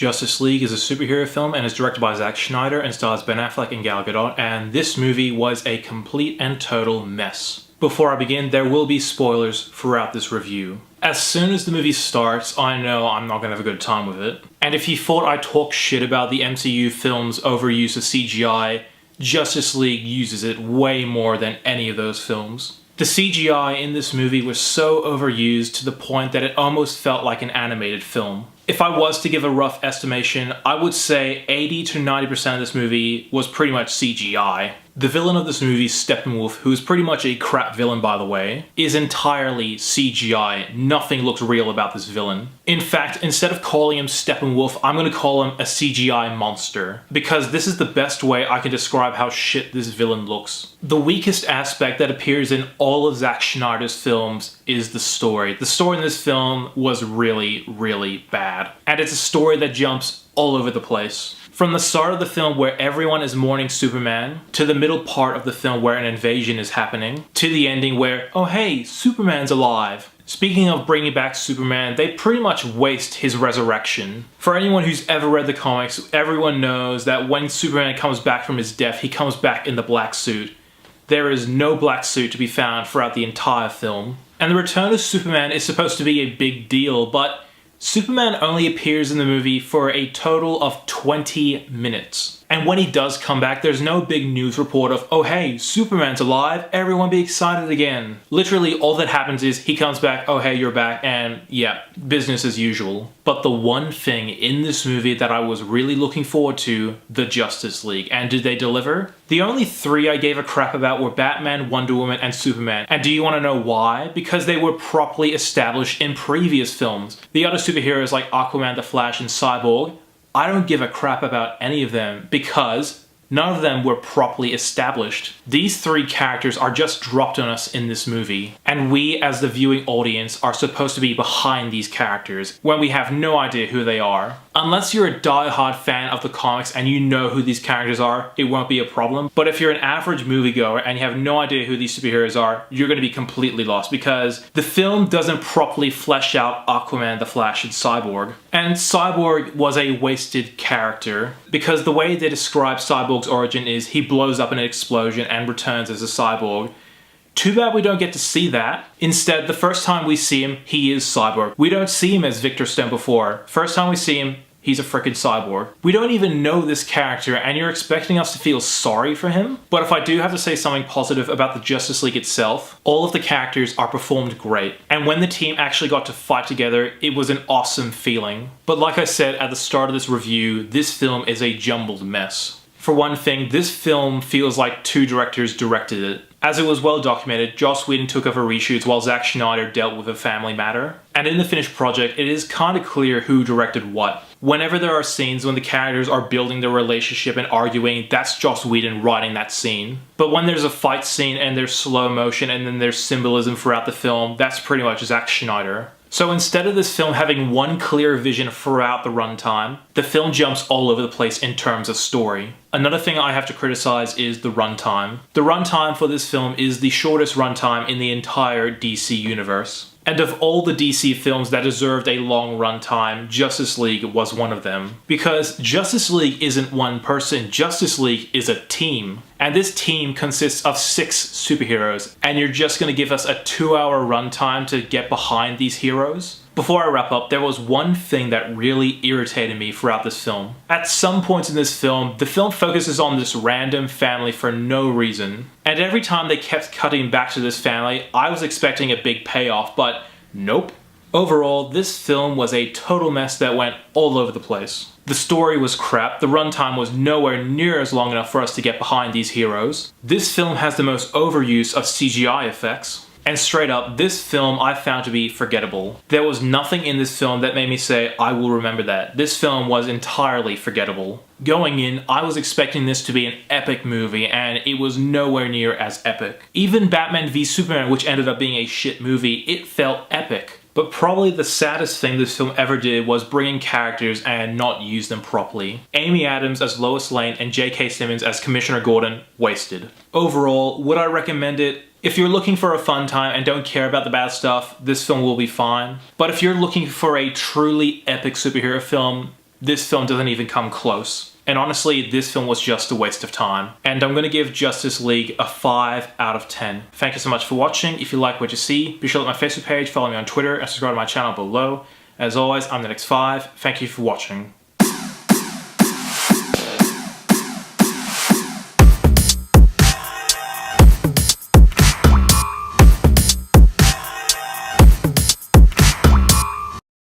Justice League is a superhero film and is directed by Zack Snyder and stars Ben Affleck and Gal Gadot, and this movie was a complete and total mess. Before I begin, there will be spoilers throughout this review. As soon as the movie starts, I know I'm not going to have a good time with it. And if you thought I talked shit about the MCU film's overuse of CGI, Justice League uses it way more than any of those films. The CGI in this movie was so overused to the point that it almost felt like an animated film. If I was to give a rough estimation, I would say 80 to 90% of this movie was pretty much CGI. The villain of this movie, Steppenwolf, who is pretty much a crap villain by the way, is entirely CGI. Nothing looks real about this villain. In fact, instead of calling him Steppenwolf, I'm going to call him a CGI monster, because this is the best way I can describe how shit this villain looks. The weakest aspect that appears in all of Zack Snyder's films is the story. The story in this film was really, really bad. And it's a story that jumps all over the place. From the start of the film where everyone is mourning Superman, to the middle part of the film where an invasion is happening, to the ending where, oh hey, Superman's alive. Speaking of bringing back Superman, they pretty much waste his resurrection. For anyone who's ever read the comics, everyone knows that when Superman comes back from his death, he comes back in the black suit. There is no black suit to be found throughout the entire film. And the return of Superman is supposed to be a big deal, but Superman only appears in the movie for a total of 20 minutes. And when he does come back, there's no big news report of, oh hey, Superman's alive, everyone be excited again. Literally all that happens is he comes back, oh hey, you're back, and yeah, business as usual. But the one thing in this movie that I was really looking forward to, the Justice League. And did they deliver? The only three I gave a crap about were Batman, Wonder Woman, and Superman. And do you want to know why? Because they were properly established in previous films. The other superheroes like Aquaman, The Flash, and Cyborg, I don't give a crap about any of them because none of them were properly established. These three characters are just dropped on us in this movie, and we as the viewing audience are supposed to be behind these characters when we have no idea who they are. Unless you're a die-hard fan of the comics and you know who these characters are, it won't be a problem. But if you're an average moviegoer and you have no idea who these superheroes are, you're going to be completely lost because the film doesn't properly flesh out Aquaman, The Flash, and Cyborg. And Cyborg was a wasted character because the way they describe Cyborg's origin is he blows up in an explosion and returns as a cyborg. Too bad we don't get to see that. Instead, the first time we see him, he is Cyborg. We don't see him as Victor Stone before. First time we see him, he's a frickin' cyborg. We don't even know this character and you're expecting us to feel sorry for him? But if I do have to say something positive about the Justice League itself, all of the characters are performed great. And when the team actually got to fight together, it was an awesome feeling. But like I said at the start of this review, this film is a jumbled mess. For one thing, this film feels like two directors directed it. As it was well documented, Joss Whedon took over reshoots while Zack Snyder dealt with a family matter. And in the finished project, it is kinda clear who directed what. Whenever there are scenes when the characters are building their relationship and arguing, that's Joss Whedon writing that scene. But when there's a fight scene and there's slow motion and then there's symbolism throughout the film, that's pretty much Zack Snyder. So instead of this film having one clear vision throughout the runtime, the film jumps all over the place in terms of story. Another thing I have to criticize is the runtime. The runtime for this film is the shortest runtime in the entire DC universe. And of all the DC films that deserved a long runtime, Justice League was one of them. Because Justice League isn't one person, Justice League is a team. And this team consists of 6 superheroes, and you're just gonna give us a 2-hour runtime to get behind these heroes? Before I wrap up, there was one thing that really irritated me throughout this film. At some points in this film, the film focuses on this random family for no reason. And every time they kept cutting back to this family, I was expecting a big payoff, but nope. Overall, this film was a total mess that went all over the place. The story was crap, the runtime was nowhere near as long enough for us to get behind these heroes. This film has the most overuse of CGI effects. And straight up, this film I found to be forgettable. There was nothing in this film that made me say, I will remember that. This film was entirely forgettable. Going in, I was expecting this to be an epic movie, and it was nowhere near as epic. Even Batman v Superman, which ended up being a shit movie, it felt epic. But probably the saddest thing this film ever did was bring in characters and not use them properly. Amy Adams as Lois Lane and J.K. Simmons as Commissioner Gordon, wasted. Overall, would I recommend it? If you're looking for a fun time and don't care about the bad stuff, this film will be fine. But if you're looking for a truly epic superhero film, This film doesn't even come close. And honestly, this film was just a waste of time. And I'm going to give Justice League a 5 out of 10. Thank you so much for watching. If you like what you see, be sure to like my Facebook page, follow me on Twitter, and subscribe to my channel below. As always, I'm NETX5. Thank you for watching.